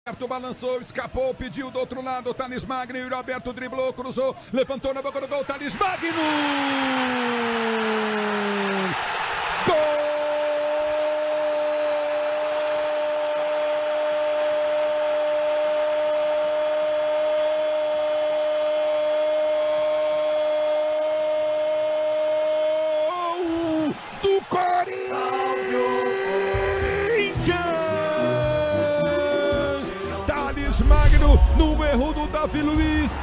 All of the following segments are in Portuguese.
Roberto balançou, escapou, pediu do outro lado, o Thales Magno, o Roberto driblou, cruzou, levantou na boca do gol, Thales Magno! Gol! Do Corinthians! Thales Magno no erro do Davi Luiz.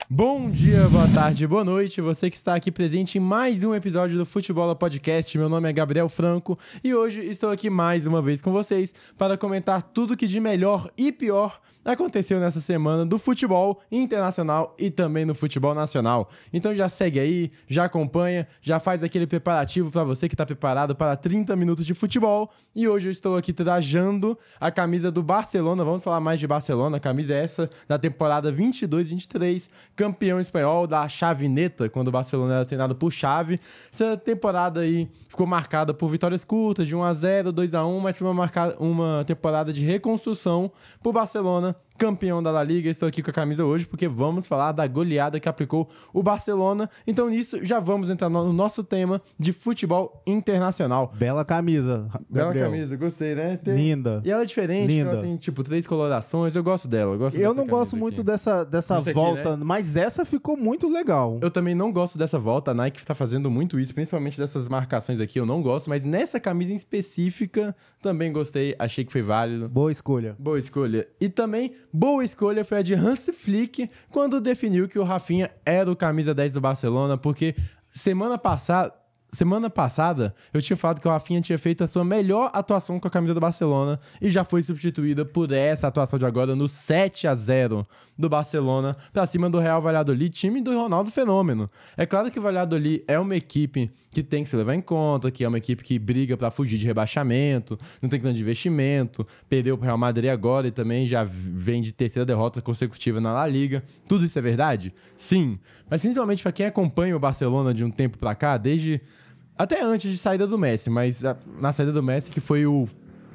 Bom dia, boa tarde, boa noite, você que está aqui presente em mais um episódio do Futebola Podcast. Meu nome é Gabriel Franco e hoje estou aqui mais uma vez com vocês para comentar tudo que de melhor e pior aconteceu nessa semana do futebol internacional e também no futebol nacional. Então já segue aí, já acompanha, já faz aquele preparativo para você que está preparado para 30 minutos de futebol. E hoje eu estou aqui trajando a camisa do Barcelona, vamos falar mais de Barcelona, a camisa é essa da temporada 22-23, campeão espanhol da Chavineta, quando o Barcelona era treinado por Xavi. Essa temporada aí ficou marcada por vitórias curtas, de 1-0, 2-1, mas foi uma temporada de reconstrução por Barcelona, campeão da La Liga. Estou aqui com a camisa hoje porque vamos falar da goleada que aplicou o Barcelona. Então nisso já vamos entrar no nosso tema de futebol internacional. Bela camisa, Bela Gabriel. camisa, gostei, né? Linda. E ela é diferente, Linda. ela tem tipo 3 colorações, eu gosto dela. Eu não gosto muito dessa Isso aqui, volta, né? mas essa ficou muito legal. Eu também não gosto dessa volta, a Nike tá fazendo muito isso, principalmente dessas marcações aqui, eu não gosto, mas nessa camisa em específica também gostei, achei que foi válido. Boa escolha. Boa escolha. E também, boa escolha foi a de Hans Flick, quando definiu que o Rafinha era o camisa 10 do Barcelona, porque semana passada eu tinha falado que o Rafinha tinha feito a sua melhor atuação com a camisa do Barcelona e já foi substituída por essa atuação de agora no 7-0 do Barcelona pra cima do Real Valladolid, time do Ronaldo Fenômeno. É claro que o Valladolid é uma equipe que tem que se levar em conta, que é uma equipe que briga pra fugir de rebaixamento, não tem grande investimento, perdeu pro Real Madrid agora e também já vem de terceira derrota consecutiva na La Liga. Tudo isso é verdade? Sim. Mas principalmente pra quem acompanha o Barcelona de um tempo pra cá, até antes de saída do Messi, mas na saída do Messi, que foi o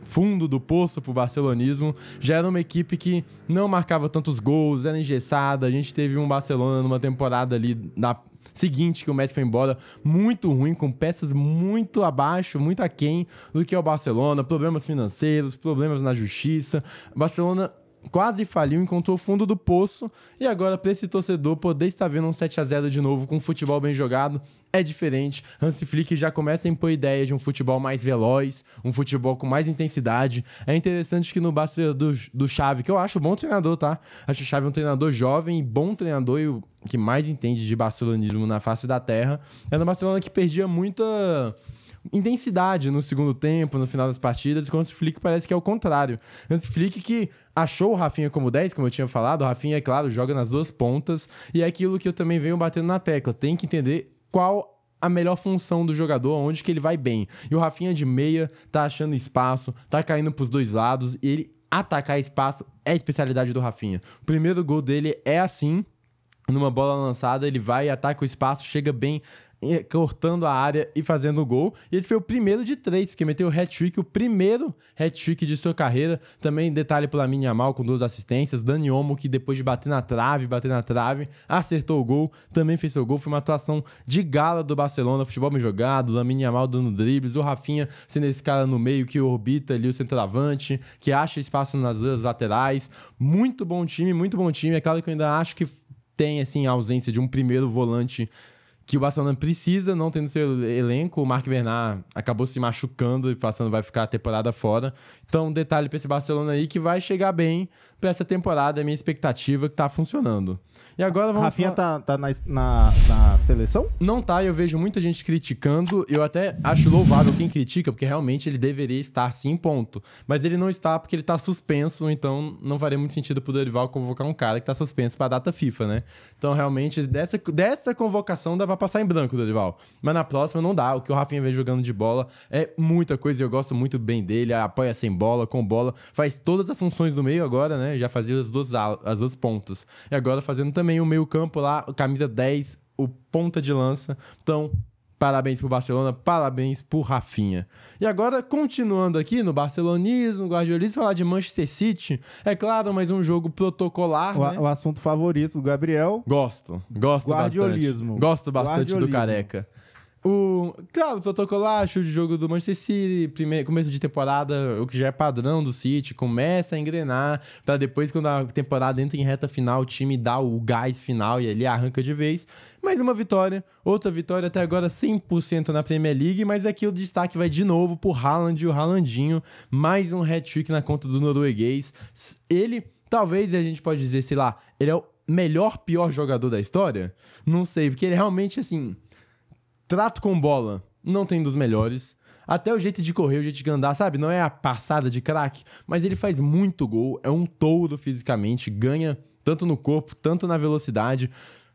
fundo do poço pro barcelonismo, já era uma equipe que não marcava tantos gols, era engessada. A gente teve um Barcelona numa temporada ali na seguinte que o Messi foi embora, muito ruim, com peças muito abaixo, muito aquém do que é o Barcelona, problemas financeiros, problemas na justiça. O Barcelona quase faliu, encontrou o fundo do poço e agora para esse torcedor poder estar vendo um 7-0 de novo com um futebol bem jogado é diferente. Hansi Flick já começa a impor ideia de um futebol mais veloz, um futebol com mais intensidade. É interessante que no Barcelona do Xavi, que eu acho bom treinador, tá? Acho o Xavi um treinador jovem, bom treinador e o que mais entende de barcelonismo na face da terra. É no Barcelona que perdia muita intensidade no segundo tempo, no final das partidas, e com o Hansi Flick parece que é o contrário. Hansi Flick que achou o Rafinha como 10, como eu tinha falado, o Rafinha, é claro, joga nas duas pontas, e é aquilo que eu também venho batendo na tecla, tem que entender qual a melhor função do jogador, onde que ele vai bem. E o Rafinha de meia tá achando espaço, tá caindo pros dois lados, e ele atacar espaço é a especialidade do Rafinha. O primeiro gol dele é assim, numa bola lançada, ele vai, ataca o espaço, chega bem cortando a área e fazendo o gol. E ele foi o primeiro de 3, que meteu o hat-trick, o primeiro hat-trick de sua carreira. Também detalhe pela Lamine Yamal com 2 assistências. Dani Olmo, que depois de bater na trave, acertou o gol, também fez seu gol. Foi uma atuação de gala do Barcelona, futebol bem jogado, Lamine Yamal dando dribles, o Rafinha sendo esse cara no meio que orbita ali o centroavante, que acha espaço nas duas laterais. Muito bom time. É claro que eu ainda acho que tem assim, a ausência de um primeiro volante que o Barcelona precisa, não tendo seu elenco. O Marc Bernat acabou se machucando e vai ficar a temporada fora. Então, detalhe para esse Barcelona aí que vai chegar bem para essa temporada, é a minha expectativa que tá funcionando. E agora vamos Rafinha tá na seleção? Não tá, eu vejo muita gente criticando, eu até acho louvável quem critica, porque realmente ele deveria estar sim, ponto. Mas ele não está porque ele tá suspenso, então não faria muito sentido pro Dorival convocar um cara que tá suspenso pra data FIFA, né? Então realmente, dessa convocação dá pra passar em branco, Dorival. Mas na próxima não dá, o que o Rafinha vem jogando de bola é muita coisa, eu gosto muito bem dele, apoia sem bola, com bola, faz todas as funções do meio agora, né? Já fazia as duas pontas. E agora fazendo também o meio campo lá, camisa 10, o ponta de lança. Então, Parabéns pro Barcelona, parabéns pro Rafinha. E agora, continuando aqui no barcelonismo, guardiolismo, falar de Manchester City. É claro, mais um jogo protocolar, né? O assunto favorito do Gabriel. Gosto Guardiolismo. bastante. Gosto bastante do Guardiolismo. Careca. Claro, protocolar, show de jogo do Manchester City, começo de temporada, o que já é padrão do City, começa a engrenar, pra depois, quando a temporada entra em reta final, o time dá o gás final e ele arranca de vez. Mais uma vitória, outra vitória até agora 100% na Premier League, mas aqui o destaque vai de novo pro Haaland e o Haalandinho, mais um hat-trick na conta do norueguês. Ele, talvez a gente pode dizer, sei lá, ele é o melhor, pior jogador da história? Não sei, porque ele realmente, assim... Trato com bola, não tem dos melhores. Até o jeito de correr, o jeito de andar, sabe? Não é a passada de craque, mas ele faz muito gol, é um touro fisicamente, ganha tanto no corpo, tanto na velocidade.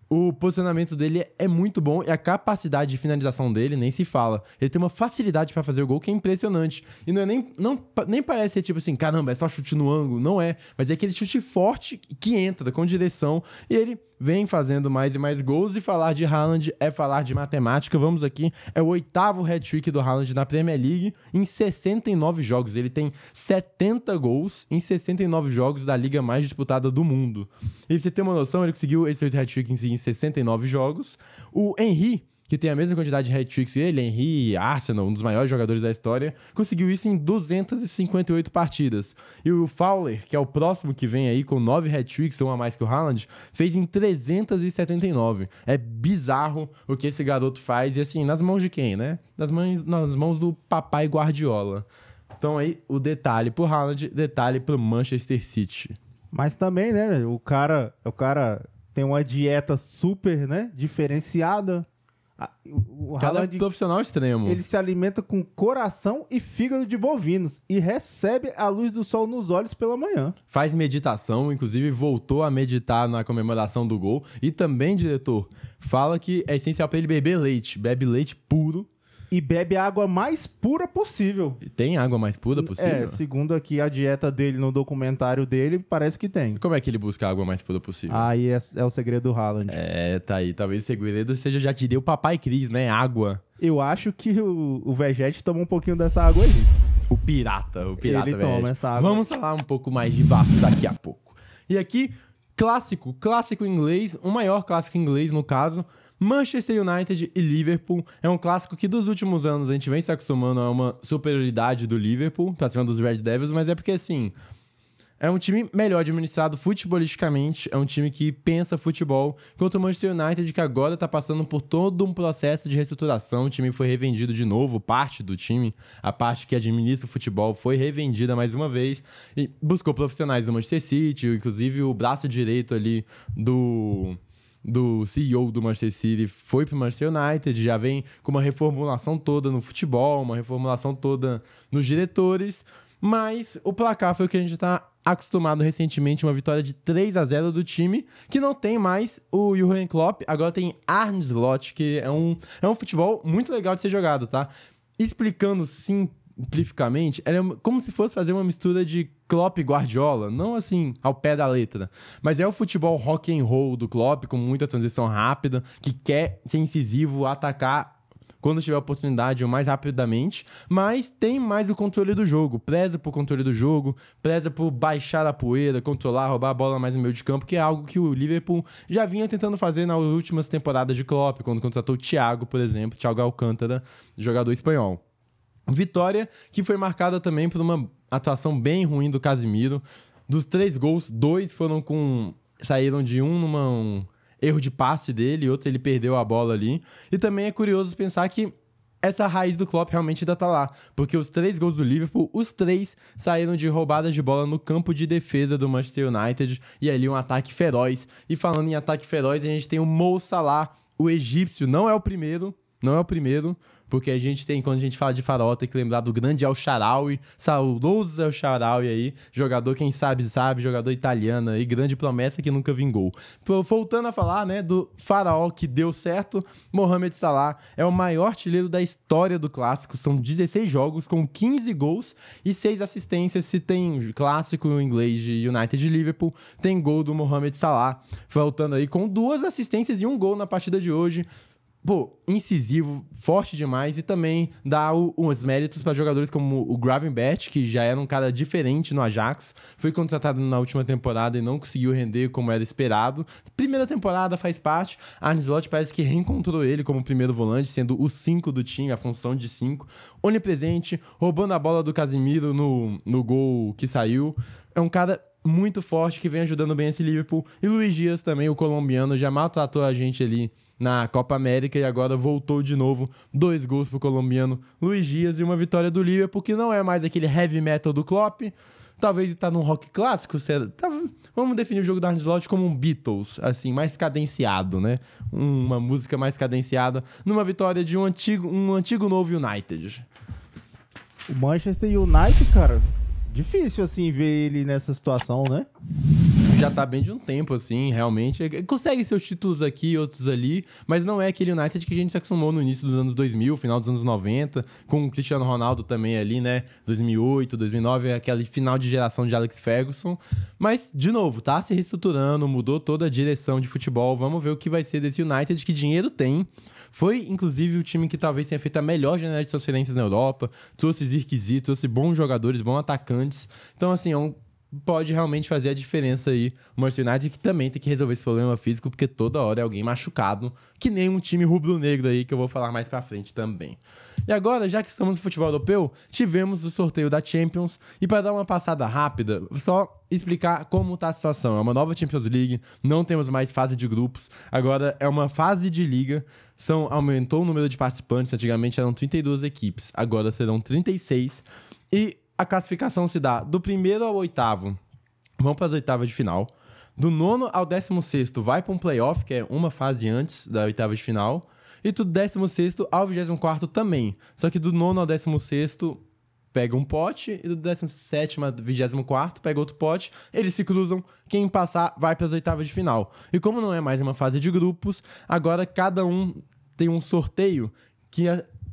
O posicionamento dele é muito bom e a capacidade de finalização dele nem se fala. Ele tem uma facilidade pra fazer o gol que é impressionante. E não é nem parece ser tipo assim, caramba, é só chute no ângulo. Não é, mas é aquele chute forte que entra com direção e ele vem fazendo mais e mais gols. E falar de Haaland é falar de matemática. Vamos aqui, é o 8º hat-trick do Haaland na Premier League em 69 jogos. Ele tem 70 gols em 69 jogos da liga mais disputada do mundo. E pra você ter uma noção, ele conseguiu esse hat-trick em 69 jogos. O Henry, que tem a mesma quantidade de hat-tricks que ele, Henry, Arsenal, um dos maiores jogadores da história, conseguiu isso em 258 partidas. E o Fowler, que é o próximo que vem aí com 9 hat-tricks, um a mais que o Haaland, fez em 379. É bizarro o que esse garoto faz, e assim, nas mãos de quem, né? Nas mãos do papai Guardiola. Então aí, o detalhe pro Haaland, detalhe pro Manchester City. Mas também, né, o cara tem uma dieta super, né, diferenciada. O Cada Haaland, profissional extremo. ele se alimenta com coração e fígado de bovinos e recebe a luz do sol nos olhos pela manhã. Faz meditação, inclusive voltou a meditar na comemoração do gol. E também, diretor, fala que é essencial pra ele beber leite. Bebe leite puro. E bebe a água mais pura possível. Tem água mais pura possível? Segundo aqui a dieta dele no documentário dele, parece que tem. Como é que ele busca a água mais pura possível? Aí é o segredo do Haaland. Tá aí. Talvez o segredo seja, já diria, o papai Cris, né? Água. Eu acho que o Vegete toma um pouquinho dessa água aí. O pirata, Ele velho. toma essa água. Vamos falar um pouco mais de Vasco daqui a pouco. E aqui, clássico inglês, o maior clássico inglês no caso, Manchester United e Liverpool. É um clássico que dos últimos anos a gente vem se acostumando a uma superioridade do Liverpool pra cima dos Red Devils, mas é porque assim, é um time melhor administrado futebolisticamente, é um time que pensa futebol, contra o Manchester United, que agora tá passando por todo um processo de reestruturação. O time foi revendido de novo, parte do time, a parte que administra o futebol foi revendida mais uma vez, e buscou profissionais do Manchester City, inclusive o braço direito ali do CEO do Manchester City foi pro Manchester United, já vem com uma reformulação toda no futebol, uma reformulação toda nos diretores, mas o placar foi o que a gente tá acostumado recentemente, uma vitória de 3-0 do time, que não tem mais o Jurgen Klopp, agora tem Arne Slot, que é um futebol muito legal de ser jogado, tá? Explicando simplificamente, é como se fosse fazer uma mistura de Klopp e Guardiola, não assim ao pé da letra, mas é o futebol rock and roll do Klopp, com muita transição rápida, que quer ser incisivo, atacar quando tiver oportunidade o mais rapidamente, mas tem mais o controle do jogo, preza por controle do jogo, preza por baixar a poeira, controlar, roubar a bola mais no meio de campo, que é algo que o Liverpool já vinha tentando fazer nas últimas temporadas de Klopp, quando contratou o Thiago, por exemplo, Thiago Alcântara, jogador espanhol. Vitória que foi marcada também por uma atuação bem ruim do Casemiro. Dos 3 gols, 2 saíram de um erro de passe dele, outro ele perdeu a bola ali. E também é curioso pensar que essa raiz do Klopp realmente ainda tá lá, porque os 3 gols do Liverpool, os 3 saíram de roubadas de bola no campo de defesa do Manchester United, e ali um ataque feroz. E falando em ataque feroz, a gente tem o Mo Salah, o egípcio, não é o primeiro, porque a gente tem, quando a gente fala de faraó, tem que lembrar do grande El Shaarawy, saudoso El Shaarawy aí, jogador, quem sabe, jogador italiano aí, grande promessa que nunca vingou. Voltando a falar, né, do faraó que deu certo, Mohamed Salah é o maior artilheiro da história do clássico, são 16 jogos com 15 gols e 6 assistências. Se tem clássico inglês de United e Liverpool, tem gol do Mohamed Salah, voltando aí com 2 assistências e 1 gol na partida de hoje. incisivo, forte demais e também dá os méritos para jogadores como o Gravenberch, que já era um cara diferente no Ajax, foi contratado na última temporada e não conseguiu render como era esperado. Primeira temporada faz parte, Arne Slot parece que reencontrou ele como primeiro volante, sendo o 5 do time, a função de 5, onipresente, roubando a bola do Casemiro no gol que saiu. É um cara muito forte que vem ajudando bem esse Liverpool. E Luiz Dias também, o colombiano, já maltratou a gente ali na Copa América e agora voltou de novo. 2 gols pro colombiano Luiz Dias e uma vitória do Liverpool, que não é mais aquele heavy metal do Klopp. Talvez tá num rock clássico. Vamos definir o jogo da Arne Slot como um Beatles, assim, mais cadenciado, né? Uma música mais cadenciada numa vitória de um antigo novo United. O Manchester United, cara, difícil, assim, ver ele nessa situação, né? Já tá bem de um tempo, assim, realmente. Consegue seus títulos aqui, outros ali, mas não é aquele United que a gente se acostumou no início dos anos 2000, final dos anos 90, com o Cristiano Ronaldo também ali, né? 2008, 2009, aquele final de geração de Alex Ferguson. Mas, de novo, tá se reestruturando, mudou toda a direção de futebol. Vamos ver o que vai ser desse United, que dinheiro tem. Foi, inclusive, o time que talvez tenha feito a melhor janela de transferências na Europa. Trouxe Zirkzee, trouxe bons jogadores, bons atacantes. Então, assim, pode realmente fazer a diferença aí. O Manchester United que também tem que resolver esse problema físico, porque toda hora é alguém machucado, que nem um time rubro-negro aí, que eu vou falar mais pra frente também. E agora, já que estamos no futebol europeu, tivemos o sorteio da Champions, e para dar uma passada rápida, só explicar como tá a situação. É uma nova Champions League, não temos mais fase de grupos, agora é uma fase de liga, aumentou o número de participantes, antigamente eram 32 equipes, agora serão 36, e a classificação se dá do primeiro ao oitavo, vão para as oitavas de final. Do 9º ao 16º vai para um playoff, que é uma fase antes da oitava de final. E do 16º ao 24º também. Só que do 9º ao 16º pega um pote, e do 17º ao 24º pega outro pote. Eles se cruzam, quem passar vai para as oitavas de final. E como não é mais uma fase de grupos, agora cada um tem um sorteio que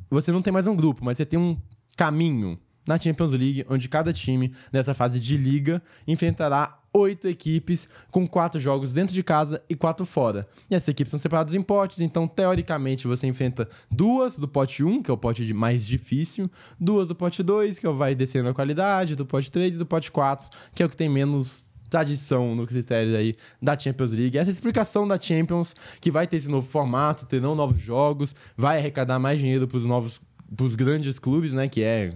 você não tem mais um grupo, mas você tem um caminho na Champions League, onde cada time nessa fase de liga enfrentará 8 equipes com 4 jogos dentro de casa e 4 fora. E essas equipes são separadas em potes, então teoricamente você enfrenta 2 do pote 1, que é o pote mais difícil, 2 do pote 2, que vai descendo a qualidade, do pote 3 e do pote 4, que é o que tem menos tradição no critério aí da Champions League. Essa explicação da Champions, que vai ter esse novo formato, terão novos jogos, vai arrecadar mais dinheiro pros grandes clubes, né, que é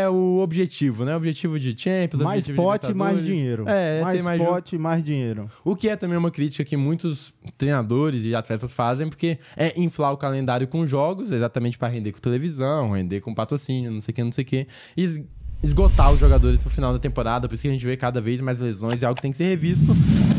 o objetivo, né? O objetivo de Champions, mais pote, mais dinheiro. Mais pote, mais dinheiro. O que é também uma crítica que muitos treinadores e atletas fazem, porque é inflar o calendário com jogos, exatamente para render com televisão, render com patrocínio, não sei o que, e esgotar os jogadores pro final da temporada, por isso que a gente vê cada vez mais lesões, é algo que tem que ser revisto.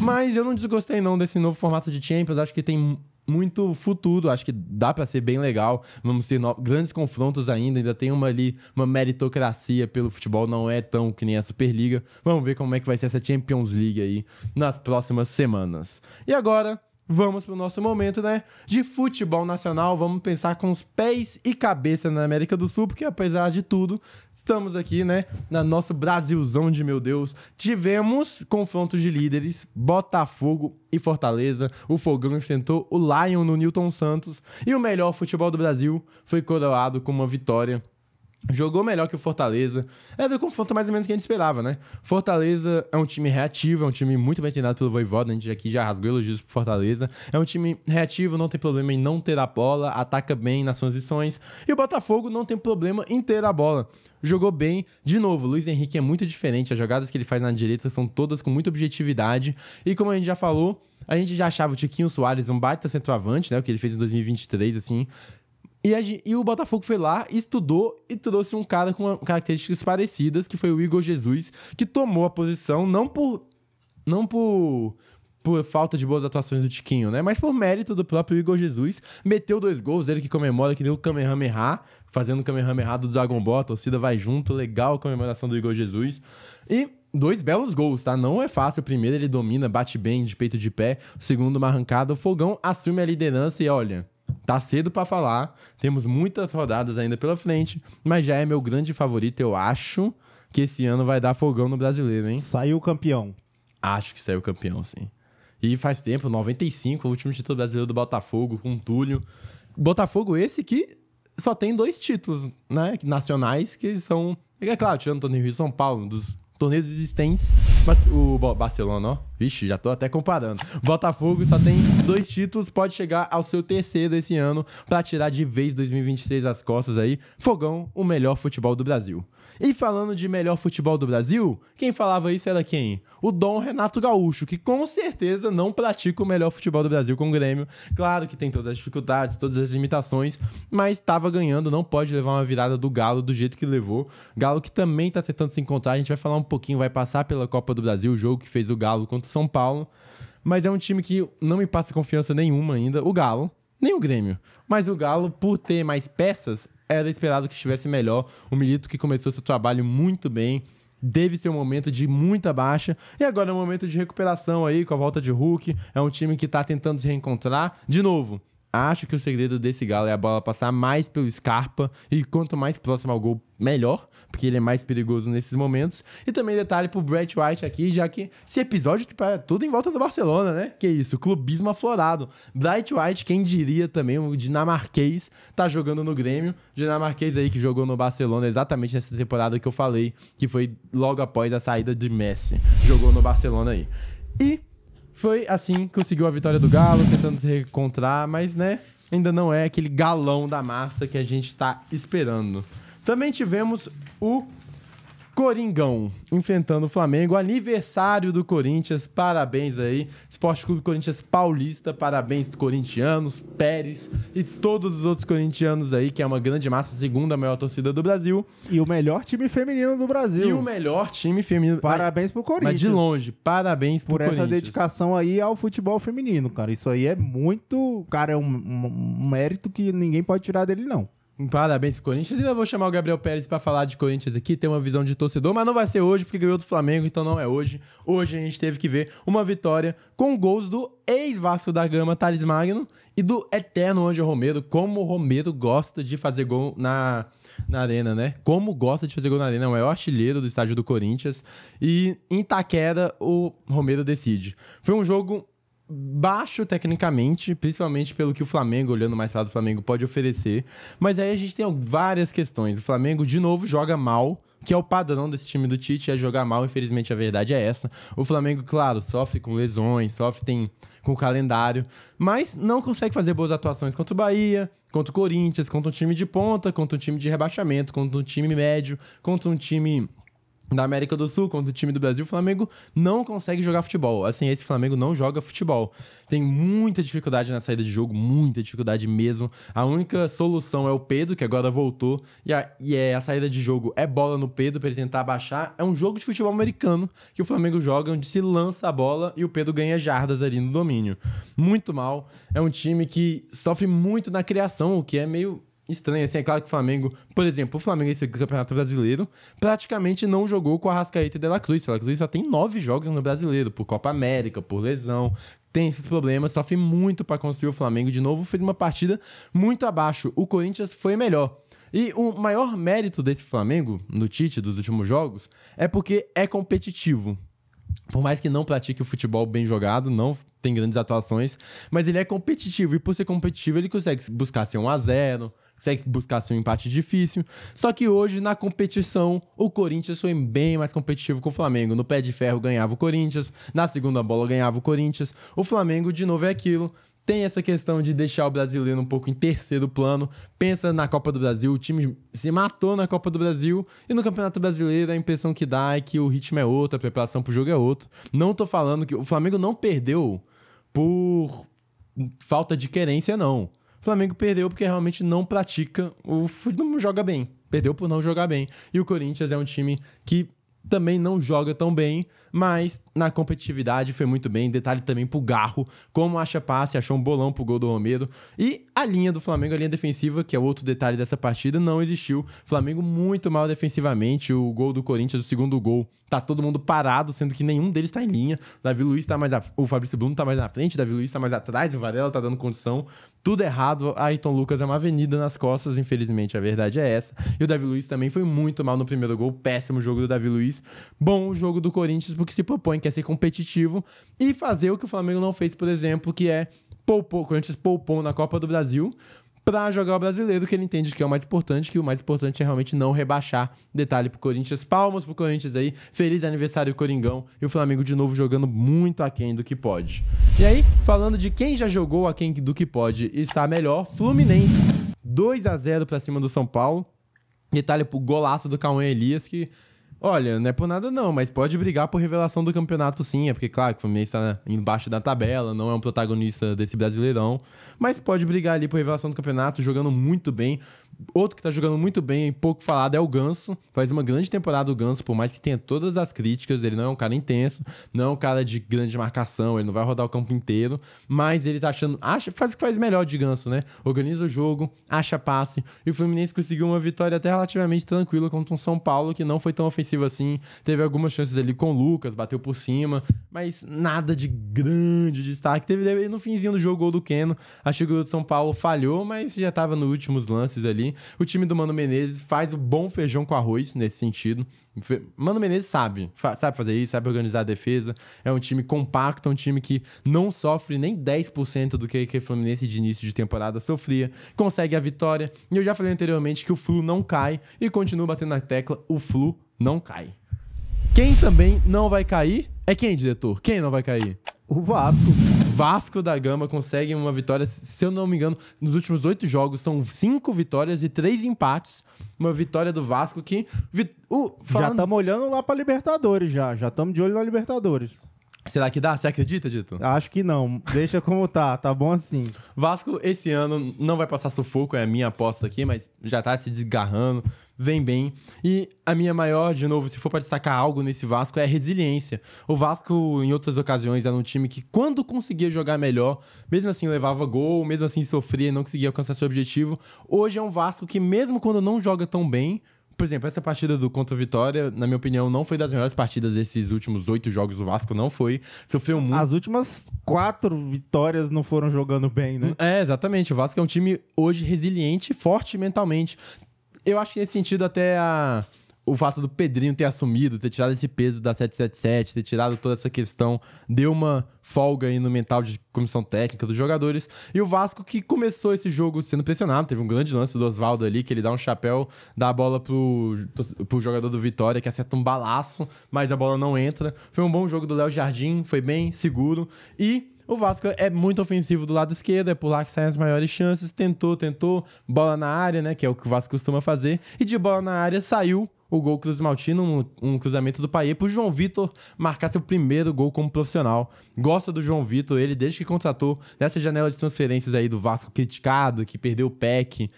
Mas eu não desgostei não desse novo formato de Champions, acho que tem muito futuro, acho que dá pra ser bem legal, vamos ter grandes confrontos ainda tem uma meritocracia pelo futebol, não é tão que nem a Superliga. Vamos ver como é que vai ser essa Champions League aí nas próximas semanas. E agora, vamos pro nosso momento, né, de futebol nacional. Vamos pensar com os pés e cabeça na América do Sul, porque apesar de tudo, estamos aqui, né, no nosso Brasilzão de meu Deus. Tivemos confrontos de líderes, Botafogo e Fortaleza. O Fogão enfrentou o Lion no Newton Santos. E o melhor futebol do Brasil foi coroado com uma vitória. Jogou melhor que o Fortaleza. Era o confronto mais ou menos que a gente esperava, né? Fortaleza é um time reativo, é um time muito bem treinado pelo Vojvoda. A gente aqui já rasgou elogios pro Fortaleza. É um time reativo, não tem problema em não ter a bola, ataca bem nas transições. E o Botafogo não tem problema em ter a bola. Jogou bem. De novo, o Luiz Henrique é muito diferente. As jogadas que ele faz na direita são todas com muita objetividade. E como a gente já falou, a gente já achava o Tiquinho Soares um baita centroavante, né? O que ele fez em 2023, assim. E o Botafogo foi lá, estudou e trouxe um cara com características parecidas, que foi o Igor Jesus, que tomou a posição não por falta de boas atuações do Tiquinho, né? Mas por mérito do próprio Igor Jesus. Meteu 2 gols, ele que comemora que deu o Kamehameha, fazendo o Kamehameha do Dragon Ball, a torcida vai junto, legal a comemoração do Igor Jesus. E 2 belos gols, tá? Não é fácil. O primeiro ele domina, bate bem de peito de pé. O segundo, uma arrancada. O Fogão assume a liderança e olha, tá cedo pra falar, temos muitas rodadas ainda pela frente, mas já é meu grande favorito. Eu acho que esse ano vai dar Fogão no Brasileiro, hein? Saiu campeão. Acho que saiu campeão, sim. E faz tempo, 95, o último título brasileiro do Botafogo, com o Túlio. Botafogo esse que só tem 2 títulos, né, nacionais, que são... É claro, tirando o torneio Rio e São Paulo, dos torneios existentes, mas o Barcelona, ó, vixe, já tô até comparando. O Botafogo só tem 2 títulos, pode chegar ao seu 3º esse ano pra tirar de vez 2023 das costas aí. Fogão, o melhor futebol do Brasil. E falando de melhor futebol do Brasil, quem falava isso era quem? O Dom Renato Gaúcho, que com certeza não pratica o melhor futebol do Brasil com o Grêmio. Claro que tem todas as dificuldades, todas as limitações, mas estava ganhando, não pode levar uma virada do Galo do jeito que levou. Galo que também está tentando se encontrar, a gente vai falar um pouquinho, vai passar pela Copa do Brasil, o jogo que fez o Galo contra o São Paulo. Mas é um time que não me passa confiança nenhuma ainda, o Galo, nem o Grêmio. Mas o Galo, por ter mais peças, era esperado que estivesse melhor. O Milito, que começou seu trabalho muito bem, deve ser um momento de muita baixa. E agora é um momento de recuperação aí, com a volta de Hulk. É um time que tá tentando se reencontrar. De novo, acho que o segredo desse Galo é a bola passar mais pelo Scarpa. E quanto mais próximo ao gol, melhor, porque ele é mais perigoso nesses momentos. E também detalhe pro Brett White aqui, já que esse episódio é tudo em volta do Barcelona, né? Que isso, clubismo aflorado. Brett White, quem diria também, o dinamarquês, tá jogando no Grêmio. Dinamarquês aí que jogou no Barcelona exatamente nessa temporada que eu falei, que foi logo após a saída de Messi. Jogou no Barcelona aí. E foi assim, conseguiu a vitória do Galo, tentando se reencontrar, mas, né, ainda não é aquele galão da massa que a gente tá esperando. Também tivemos o Coringão enfrentando o Flamengo, aniversário do Corinthians, parabéns aí, Esporte Clube Corinthians Paulista, parabéns corintianos, Pérez e todos os outros corintianos aí, que é uma grande massa, segunda maior torcida do Brasil. E o melhor time feminino do Brasil. E o melhor time feminino. Parabéns pro Corinthians. Mas de longe, parabéns pro Corinthians. Por essa dedicação aí ao futebol feminino, cara. Isso aí é muito... Cara, é um mérito que ninguém pode tirar dele, não. Parabéns pro Corinthians. E ainda vou chamar o Gabriel Pérez pra falar de Corinthians aqui, ter uma visão de torcedor, mas não vai ser hoje, porque ganhou do Flamengo, então não é hoje. Hoje a gente teve que ver uma vitória com gols do ex-Vasco da Gama, Thales Magno, e do eterno Ângelo Romero. Como o Romero gosta de fazer gol na arena, né? Como gosta de fazer gol na arena, é o maior artilheiro do estádio do Corinthians. E em Itaquera, o Romero decide. Foi um jogo baixo tecnicamente, principalmente pelo que o Flamengo, olhando mais para o Flamengo, pode oferecer. Mas aí a gente tem várias questões. O Flamengo, de novo, joga mal, que é o padrão desse time do Tite, é jogar mal. Infelizmente, a verdade é essa. O Flamengo, claro, sofre com lesões, sofre com o calendário, mas não consegue fazer boas atuações contra o Bahia, contra o Corinthians, contra um time de ponta, contra um time de rebaixamento, contra um time médio, contra um time da América do Sul, contra o time do Brasil. O Flamengo não consegue jogar futebol. Assim, esse Flamengo não joga futebol. Tem muita dificuldade na saída de jogo, muita dificuldade mesmo. A única solução é o Pedro, que agora voltou, e a saída de jogo é bola no Pedro para ele tentar abaixar. É um jogo de futebol americano que o Flamengo joga, onde se lança a bola e o Pedro ganha jardas ali no domínio. Muito mal. É um time que sofre muito na criação, o que é meio estranho, assim. É claro que o Flamengo, por exemplo, o Flamengo esse Campeonato Brasileiro praticamente não jogou com a Arrascaeta e De La Cruz. O De La Cruz só tem 9 jogos no Brasileiro, por Copa América, por lesão, tem esses problemas, sofre muito para construir o Flamengo. De novo, fez uma partida muito abaixo. O Corinthians foi melhor. E o maior mérito desse Flamengo, no Tite, dos últimos jogos, é porque é competitivo. Por mais que não pratique o futebol bem jogado, não tem grandes atuações, mas ele é competitivo. E por ser competitivo, ele consegue buscar ser 1-0, consegue buscar ser um empate difícil. Só que hoje, na competição, o Corinthians foi bem mais competitivo que o Flamengo. No pé de ferro ganhava o Corinthians, na segunda bola ganhava o Corinthians. O Flamengo, de novo, é aquilo. Tem essa questão de deixar o brasileiro um pouco em terceiro plano. Pensa na Copa do Brasil, o time se matou na Copa do Brasil. E no Campeonato Brasileiro a impressão que dá é que o ritmo é outro, a preparação pro jogo é outro. Não tô falando que o Flamengo não perdeu por falta de querência, não. O Flamengo perdeu porque realmente não pratica, não joga bem. Perdeu por não jogar bem. E o Corinthians é um time que também não joga tão bem, mas na competitividade foi muito bem. Detalhe também pro Garro, como acha passe, achou um bolão pro gol do Romero. E a linha do Flamengo, a linha defensiva, que é outro detalhe dessa partida, não existiu. Flamengo muito mal defensivamente. O gol do Corinthians, o segundo gol, tá todo mundo parado, sendo que nenhum deles tá em linha. Davi Luiz tá mais o Fabrício Bruno tá mais na frente, Davi Luiz tá mais atrás, o Varela tá dando condição. Tudo errado. Ayrton Lucas é uma avenida nas costas, infelizmente, a verdade é essa. E o Davi Luiz também foi muito mal no primeiro gol. Péssimo jogo do Davi Luiz. Bom o jogo do Corinthians, pro que se propõe, que é ser competitivo e fazer o que o Flamengo não fez, por exemplo, que é o Corinthians poupou na Copa do Brasil pra jogar o brasileiro, que ele entende que é o mais importante, que o mais importante é realmente não rebaixar. Detalhe pro Corinthians, palmas pro Corinthians aí, feliz aniversário Coringão, e o Flamengo de novo jogando muito aquém do que pode. E aí, falando de quem já jogou aquém do que pode e está melhor, Fluminense, 2-0 pra cima do São Paulo. Detalhe pro golaço do Cauã Elias, que, olha, não é por nada não, mas pode brigar por revelação do campeonato sim, é porque, claro, que o Fluminense tá embaixo da tabela, não é um protagonista desse Brasileirão, mas pode brigar ali por revelação do campeonato, jogando muito bem. Outro que tá jogando muito bem, pouco falado, é o Ganso. Faz uma grande temporada o Ganso, por mais que tenha todas as críticas, ele não é um cara intenso, não é um cara de grande marcação, ele não vai rodar o campo inteiro, mas ele tá achando, faz o que faz melhor de Ganso, né? Organiza o jogo, acha passe, e o Fluminense conseguiu uma vitória até relativamente tranquila contra um São Paulo que não foi tão ofensivo assim, teve algumas chances ali com o Lucas, bateu por cima, mas nada de grande destaque. Teve no finzinho do jogo o gol do Keno, achei que o São Paulo falhou, mas já tava nos últimos lances ali. O time do Mano Menezes faz o bom feijão com arroz nesse sentido. Mano Menezes sabe fazer isso, sabe organizar a defesa. É um time compacto, é um time que não sofre nem 10% do que o Fluminense de início de temporada sofria. Consegue a vitória. E eu já falei anteriormente que o Flu não cai e continuo batendo na tecla, o Flu não cai. Quem também não vai cair é quem, diretor? Quem não vai cair? O Vasco. Vasco da Gama consegue uma vitória, se eu não me engano, nos últimos 8 jogos são 5 vitórias e 3 empates. Uma vitória do Vasco que... Já estamos olhando lá pra Libertadores, já estamos de olho na Libertadores. Será que dá? Você acredita, Dito? Acho que não, deixa como tá bom assim. Vasco esse ano não vai passar sufoco, é a minha aposta aqui, mas já tá se desgarrando, vem bem. E a minha maior, de novo, se for pra destacar algo nesse Vasco, é a resiliência. O Vasco, em outras ocasiões, era um time que, quando conseguia jogar melhor, mesmo assim levava gol, mesmo assim sofria e não conseguia alcançar seu objetivo. Hoje é um Vasco que, mesmo quando não joga tão bem, por exemplo, essa partida contra o Vitória, na minha opinião, não foi das melhores partidas desses últimos 8 jogos do Vasco, não foi. Sofreu muito. As últimas 4 vitórias não foram jogando bem, né? É, exatamente. O Vasco é um time hoje resiliente, forte mentalmente. Eu acho que nesse sentido até o fato do Pedrinho ter assumido, ter tirado esse peso da 777, ter tirado toda essa questão, deu uma folga aí no mental de comissão técnica dos jogadores. E o Vasco que começou esse jogo sendo pressionado, teve um grande lance do Oswaldo ali, que ele dá um chapéu, dá a bola pro jogador do Vitória, que acerta um balaço, mas a bola não entra. Foi um bom jogo do Léo Jardim, foi bem seguro. E o Vasco é muito ofensivo do lado esquerdo, é por lá que saem as maiores chances. Tentou, bola na área, né, que é o que o Vasco costuma fazer. E de bola na área saiu o gol Cruz Maltino, um cruzamento do Payet pro João Vitor marcar seu primeiro gol como profissional. Gosta do João Vitor, ele desde que contratou nessa janela de transferências aí do Vasco criticado, que perdeu o Peck,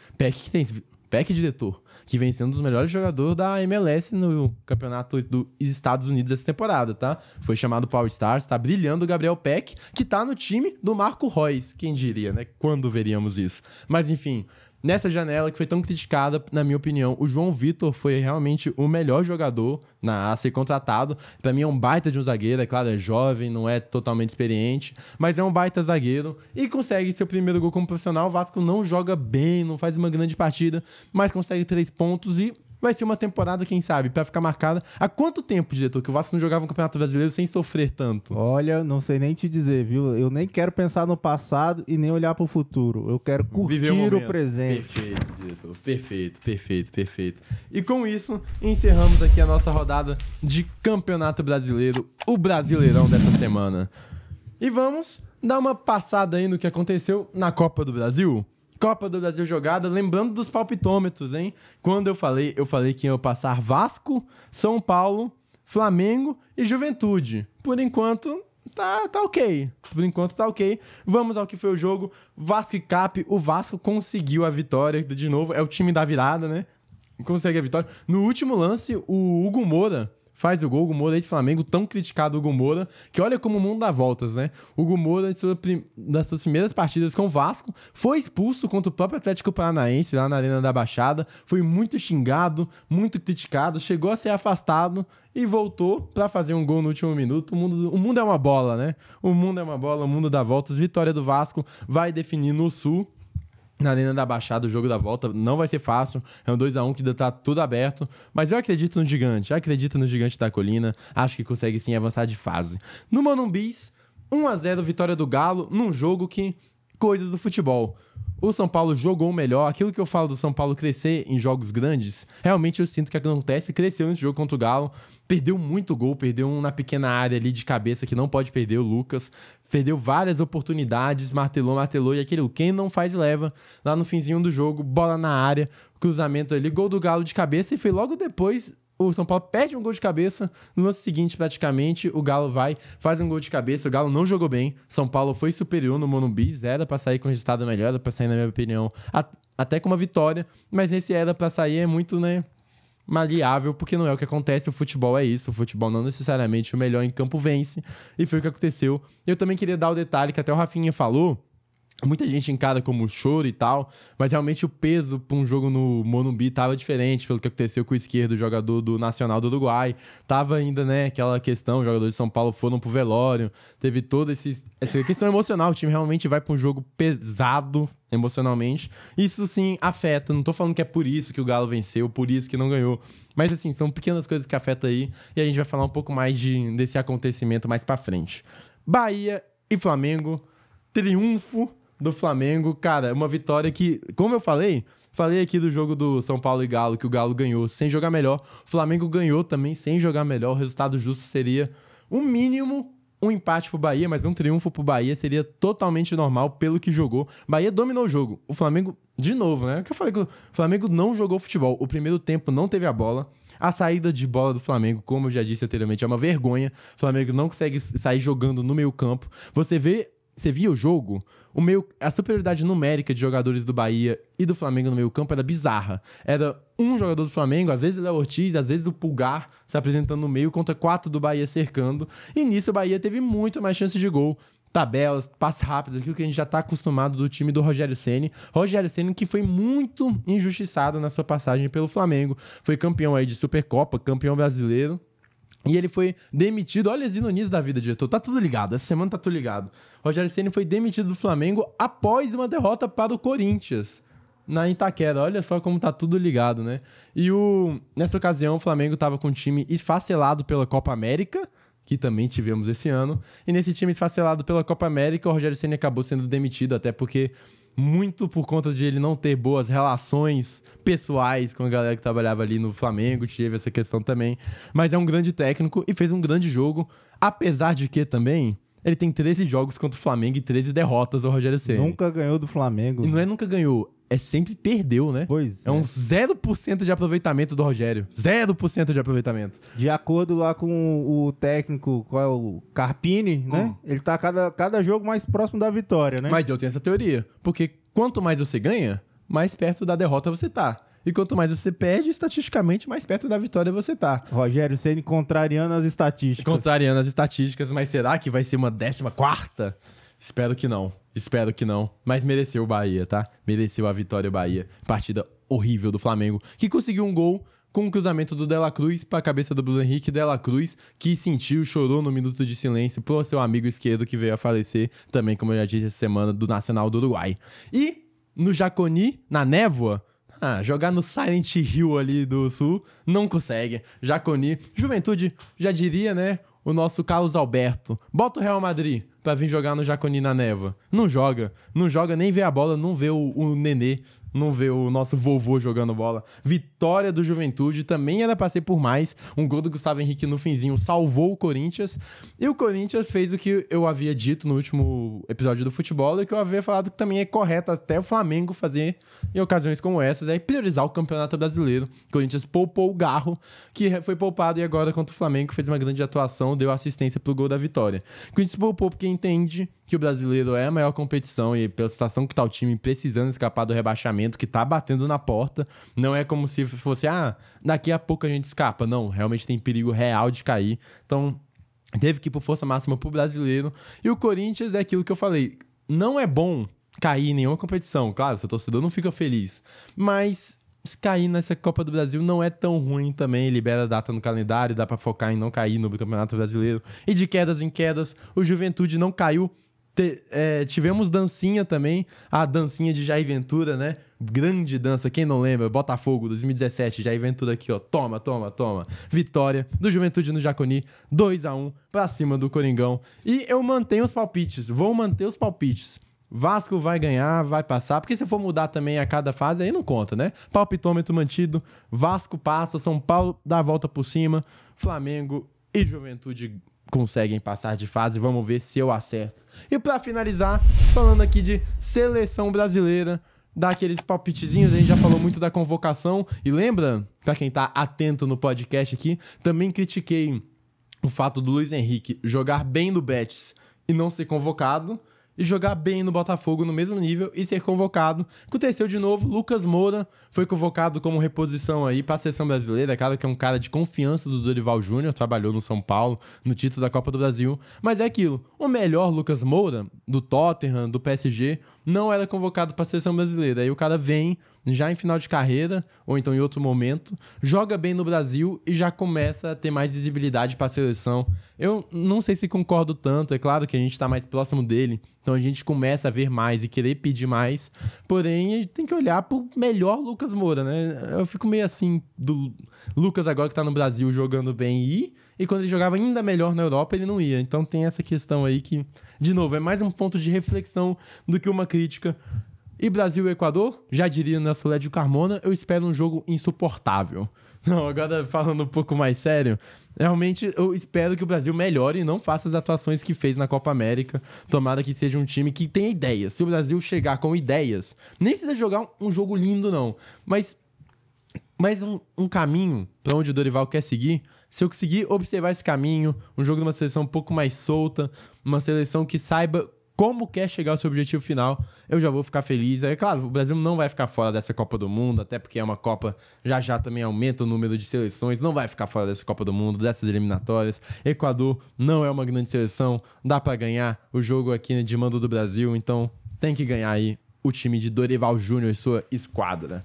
diretor, que vem sendo um dos melhores jogadores da MLS no campeonato dos Estados Unidos essa temporada, tá? Foi chamado pro All Stars, tá brilhando o Gabriel Peck, que tá no time do Marco Reus, quem diria, né? Quando veríamos isso? Mas enfim, nessa janela que foi tão criticada, na minha opinião, o João Vitor foi realmente o melhor jogador a ser contratado. Pra mim é um baita de um zagueiro, é claro, é jovem, não é totalmente experiente, mas é um baita zagueiro e consegue seu primeiro gol como profissional. O Vasco não joga bem, não faz uma grande partida, mas consegue 3 pontos e vai ser uma temporada, quem sabe, pra ficar marcada. Há quanto tempo, diretor, que o Vasco não jogava um Campeonato Brasileiro sem sofrer tanto? Olha, não sei nem te dizer, viu? Eu nem quero pensar no passado e nem olhar pro futuro. Eu quero curtir o presente. Perfeito, diretor. Perfeito. E com isso, encerramos aqui a nossa rodada de Campeonato Brasileiro, o Brasileirão dessa semana. E vamos dar uma passada aí no que aconteceu na Copa do Brasil. Copa do Brasil jogada, lembrando dos palpitômetros, hein? Quando eu falei que ia passar Vasco, São Paulo, Flamengo e Juventude. Por enquanto, tá ok. Vamos ao que foi o jogo. Vasco e Cap, o Vasco conseguiu a vitória de novo. É o time da virada, né? Consegue a vitória. No último lance, o Hugo Moura faz o gol. O Hugo Moura, ex-Flamengo, tão criticado o Hugo Moura, que olha como o mundo dá voltas, né? O Hugo Moura, nas suas primeiras partidas com o Vasco, foi expulso contra o próprio Atlético Paranaense, lá na Arena da Baixada, foi muito xingado, muito criticado, chegou a ser afastado e voltou pra fazer um gol no último minuto. O mundo é uma bola, né? O mundo é uma bola, o mundo dá voltas. Vitória do Vasco vai definir no Sul. na Arena da Baixada, o jogo da volta não vai ser fácil. É um 2x1 que ainda tá tudo aberto. Mas eu acredito no Gigante. Eu acredito no Gigante da Colina. Acho que consegue sim avançar de fase. No Morumbis, 1x0 vitória do Galo num jogo que... Coisas do futebol. O São Paulo jogou melhor. Aquilo que eu falo do São Paulo crescer em jogos grandes, realmente eu sinto que acontece. Cresceu nesse jogo contra o Galo. Perdeu muito gol. Perdeu um na pequena área ali de cabeça que não pode perder, o Lucas. Perdeu várias oportunidades. Martelou. E aquele quem não faz leva. Lá no finzinho do jogo, bola na área. Cruzamento ali. Gol do Galo de cabeça. E foi logo depois... O São Paulo perde um gol de cabeça. No lance seguinte, praticamente, o Galo faz um gol de cabeça. O Galo não jogou bem. São Paulo foi superior no Morumbi. Era pra sair com resultado melhor. Era pra sair, na minha opinião, até com uma vitória. Mas esse era pra sair é muito, né, maleável, porque não é o que acontece. O futebol é isso. O futebol não necessariamente o melhor em campo vence. E foi o que aconteceu. Eu também queria dar o detalhe que até o Rafinha falou. Muita gente encara como choro e tal, mas realmente o peso para um jogo no Morumbi tava diferente pelo que aconteceu com o Esquerdo, o jogador do Nacional do Uruguai. Tava ainda, né, aquela questão, os jogadores de São Paulo foram pro velório, teve toda essa questão emocional, o time realmente vai para um jogo pesado emocionalmente. Isso sim afeta, não tô falando que é por isso que o Galo venceu, por isso que não ganhou, mas assim, são pequenas coisas que afetam aí e a gente vai falar um pouco mais desse acontecimento mais para frente. Bahia e Flamengo, triunfo do Flamengo, cara, uma vitória que, como eu falei aqui do jogo do São Paulo e Galo, que o Galo ganhou sem jogar melhor, o Flamengo ganhou também sem jogar melhor, o resultado justo seria, o mínimo, um empate pro Bahia, mas um triunfo pro Bahia seria totalmente normal pelo que jogou. Bahia dominou o jogo, o Flamengo, de novo, né, que eu falei que o Flamengo não jogou futebol, o primeiro tempo não teve a bola, a saída de bola do Flamengo, como eu já disse anteriormente, é uma vergonha, o Flamengo não consegue sair jogando no meio campo, você via o jogo, a superioridade numérica de jogadores do Bahia e do Flamengo no meio campo era bizarra. Era um jogador do Flamengo, às vezes o Léo Ortiz, às vezes o Pulgar se apresentando no meio, contra 4 do Bahia cercando. E nisso o Bahia teve muito mais chances de gol. Tabelas, passe rápido, aquilo que a gente já está acostumado do time do Rogério Ceni. Rogério Ceni que foi muito injustiçado na sua passagem pelo Flamengo. Foi campeão aí de Supercopa, campeão brasileiro. E ele foi demitido, olha as ironias da vida, diretor, tá tudo ligado, essa semana tá tudo ligado. Rogério Ceni foi demitido do Flamengo após uma derrota para o Corinthians, na Itaquera, olha só como tá tudo ligado, né? E nessa ocasião o Flamengo tava com um time esfacelado pela Copa América, que também tivemos esse ano, e nesse time esfacelado pela Copa América, o Rogério Ceni acabou sendo demitido, até porque... muito por conta de ele não ter boas relações pessoais com a galera que trabalhava ali no Flamengo, teve essa questão também. Mas é um grande técnico e fez um grande jogo, apesar de que também ele tem 13 jogos contra o Flamengo e 13 derrotas ao Rogério Ceni. Nunca ganhou do Flamengo. E não é nunca ganhou, é sempre perdeu, né? Pois é. É um 0% de aproveitamento do Rogério. 0% de aproveitamento. De acordo lá com o técnico, qual é o Carpini, né? Ele tá cada jogo mais próximo da vitória, né? Mas eu tenho essa teoria. Porque quanto mais você ganha, mais perto da derrota você tá. E quanto mais você perde, estatisticamente, mais perto da vitória você tá. Rogério Ceni contrariando as estatísticas. Contrariando as estatísticas, mas será que vai ser uma 14ª? Espero que não. Mas mereceu o Bahia, tá? Mereceu a vitória Bahia. Partida horrível do Flamengo, que conseguiu um gol com um cruzamento do De La Cruz para a cabeça do Bruno Henrique. De La Cruz, que chorou no minuto de silêncio pro seu amigo esquerdo que veio a falecer, também, como eu já disse, essa semana, do Nacional do Uruguai. E no Jaconi, na névoa, jogar no Silent Hill ali do Sul, não consegue. Jaconi, Juventude, já diria, né? O nosso Carlos Alberto. Bota o Real Madrid pra vir jogar no Jaconi na névoa. Não joga, nem vê a bola, não vê o Nenê, não vê o nosso vovô jogando bola. Vitória do Juventude, também era pra ser por mais. Um gol do Gustavo Henrique no finzinho salvou o Corinthians. E o Corinthians fez o que eu havia dito no último episódio do futebol e que eu havia falado que também é correto até o Flamengo fazer em ocasiões como essas, é priorizar o Campeonato Brasileiro. O Corinthians poupou o Garro, que foi poupado, e agora contra o Flamengo fez uma grande atuação, deu assistência pro gol da vitória. O Corinthians poupou porque entende que o brasileiro é a maior competição e pela situação que tá o time precisando escapar do rebaixamento, que tá batendo na porta. Não é como se fosse, daqui a pouco a gente escapa. Não, realmente tem perigo real de cair. Então, teve que ir por força máxima pro brasileiro. E o Corinthians é aquilo que eu falei. Não é bom cair em nenhuma competição. Claro, seu torcedor não fica feliz. Mas cair nessa Copa do Brasil não é tão ruim também. Libera a data no calendário, dá pra focar em não cair no Campeonato Brasileiro. E de quedas em quedas, o Juventude não caiu Tivemos dancinha também, a dancinha de Jair Ventura, né? Grande dança, quem não lembra? Botafogo, 2017, Jair Ventura aqui, ó. Toma. Vitória do Juventude no Jaconi, 2-1 pra cima do Coringão. E eu mantenho os palpites, vou manter os palpites. Vasco vai ganhar, vai passar, porque se for mudar também a cada fase, aí não conta, né? Palpitômetro mantido, Vasco passa, São Paulo dá a volta por cima, Flamengo e Juventude conseguem passar de fase, vamos ver se eu acerto. E pra finalizar, falando aqui de seleção brasileira, dá aqueles palpitezinhos, a gente já falou muito da convocação, e lembra, pra quem tá atento no podcast aqui, também critiquei o fato do Luiz Henrique jogar bem no Betis e não ser convocado, e jogar bem no Botafogo no mesmo nível e ser convocado. Aconteceu de novo, Lucas Moura foi convocado como reposição aí para a seleção brasileira. É claro que é um cara de confiança do Dorival Júnior, trabalhou no São Paulo, no título da Copa do Brasil. Mas é aquilo, o melhor Lucas Moura, do Tottenham, do PSG, não era convocado para a seleção brasileira. Aí o cara vem já em final de carreira, ou então em outro momento, joga bem no Brasil e já começa a ter mais visibilidade para a seleção. Eu não sei se concordo tanto, é claro que a gente está mais próximo dele, então a gente começa a ver mais e querer pedir mais, porém a gente tem que olhar pro melhor Lucas Moura, né? Eu fico meio assim do Lucas agora que tá no Brasil jogando bem e quando ele jogava ainda melhor na Europa ele não ia, então tem essa questão aí que, de novo, é mais um ponto de reflexão do que uma crítica. E Brasil e Equador, já diria Nelson Lédio Carmona, eu espero um jogo insuportável. Não, agora falando um pouco mais sério, realmente eu espero que o Brasil melhore e não faça as atuações que fez na Copa América. Tomara que seja um time que tenha ideias. Se o Brasil chegar com ideias, nem precisa jogar um jogo lindo não, mas um caminho para onde o Dorival quer seguir. Se eu conseguir observar esse caminho, um jogo de uma seleção um pouco mais solta, uma seleção que saiba como quer chegar ao seu objetivo final, eu já vou ficar feliz. É claro, o Brasil não vai ficar fora dessa Copa do Mundo, até porque é uma Copa, já também aumenta o número de seleções, não vai ficar fora dessa Copa do Mundo, dessas eliminatórias. Equador não é uma grande seleção, dá pra ganhar o jogo aqui de mando do Brasil, então tem que ganhar aí o time de Dorival Júnior e sua esquadra.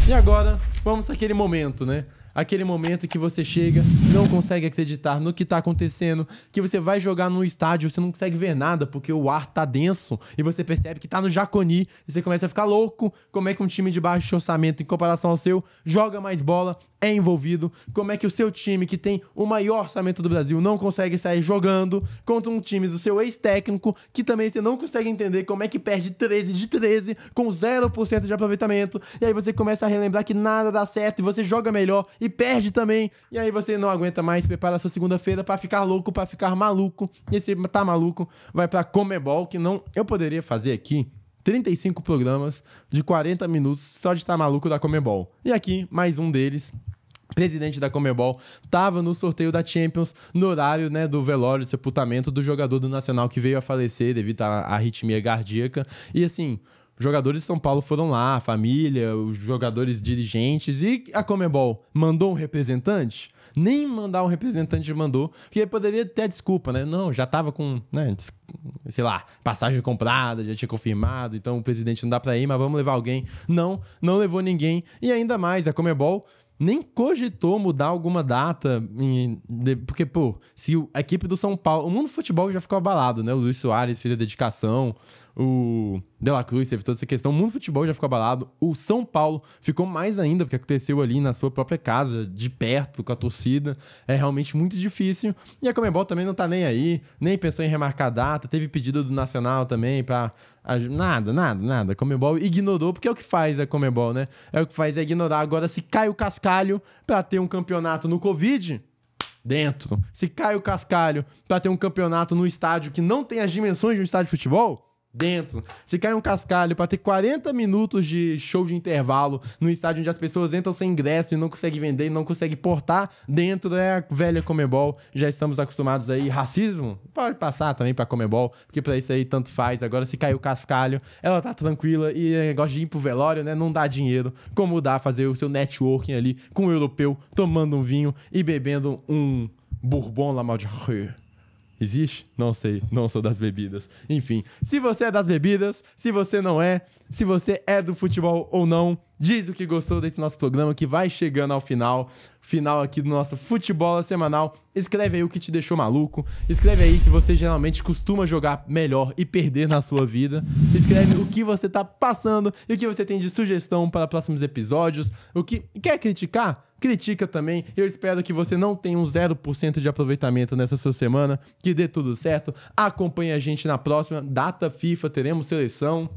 E agora, vamos àquele momento, né? Aquele momento que você chega, não consegue acreditar no que tá acontecendo, que você vai jogar no estádio, você não consegue ver nada, porque o ar tá denso, e você percebe que tá no Jaconi, e você começa a ficar louco, como é que um time de baixo orçamento, em comparação ao seu, joga mais bola, é envolvido, como é que o seu time, que tem o maior orçamento do Brasil, não consegue sair jogando contra um time do seu ex-técnico, que também você não consegue entender como é que perde 13 de 13, com 0% de aproveitamento, e aí você começa a relembrar que nada dá certo, e você joga melhor, e perde também, e aí você não aguenta mais, prepara a sua segunda-feira pra ficar louco, pra ficar maluco, e se tá maluco, vai pra Comebol, que não, eu poderia fazer aqui 35 programas de 40 minutos só de estar maluco da Comebol. E aqui, mais um deles, presidente da Comebol, tava no sorteio da Champions, no horário, né, do velório de sepultamento do jogador do Nacional que veio a falecer devido à arritmia cardíaca, e assim, os jogadores de São Paulo foram lá, a família, os jogadores dirigentes, e a Comebol mandou um representante? Nem mandar um representante mandou, porque poderia ter a desculpa, né? Não, já tava com, né, sei lá, passagem comprada, já tinha confirmado, então o presidente não dá pra ir, mas vamos levar alguém. Não levou ninguém, e ainda mais, a Comebol nem cogitou mudar alguma data, porque, pô, se a equipe do São Paulo... O mundo do futebol já ficou abalado, né? O Luis Soares fez a dedicação, o De La Cruz teve toda essa questão, o mundo do futebol já ficou abalado, o São Paulo ficou mais ainda, porque aconteceu ali na sua própria casa, de perto, com a torcida, é realmente muito difícil, e a Comebol também não tá nem aí, nem pensou em remarcar a data, teve pedido do Nacional também pra... Nada. A Comebol ignorou, porque é o que faz a Comebol, né? É o que faz é ignorar. Agora, se cai o cascalho pra ter um campeonato no Covid, dentro. Se cai o cascalho pra ter um campeonato no estádio que não tem as dimensões de um estádio de futebol, dentro. Se cai um cascalho pra ter 40 minutos de show de intervalo no estádio onde as pessoas entram sem ingresso e não conseguem vender, e não conseguem portar, dentro é a velha Comebol. Já estamos acostumados aí. Racismo? Pode passar também pra Comebol, porque pra isso aí tanto faz. Agora, se caiu o cascalho, ela tá tranquila e gosta de ir pro velório, né? Não dá dinheiro. Como dá fazer o seu networking ali com o europeu, tomando um vinho e bebendo um Bourbon La Maldieu. Existe? Não sei, não sou das bebidas. Enfim, se você é das bebidas, se você não é, se você é do futebol ou não, diz o que gostou desse nosso programa que vai chegando ao final aqui do nosso Futebol Semanal. Escreve aí o que te deixou maluco. Escreve aí se você geralmente costuma jogar melhor e perder na sua vida. Escreve o que você tá passando e o que você tem de sugestão para próximos episódios. O que quer criticar? Critica também. Eu espero que você não tenha um 0% de aproveitamento nessa sua semana, que dê tudo certo. Acompanhe a gente na próxima data FIFA, teremos seleção.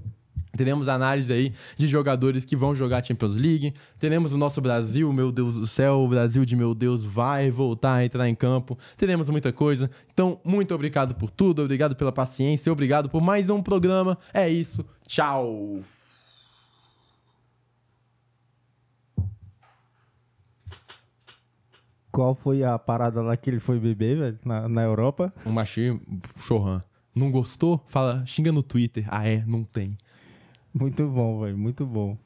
Teremos análise aí de jogadores que vão jogar Champions League. Teremos o nosso Brasil, meu Deus do céu, o Brasil de meu Deus vai voltar a entrar em campo. Teremos muita coisa. Então, muito obrigado por tudo, obrigado pela paciência, obrigado por mais um programa. É isso, tchau! Qual foi a parada lá que ele foi beber, velho, na Europa? Um machinho, chorran. Não gostou? Fala, xinga no Twitter. Ah, é? Não tem. Muito bom, velho, muito bom.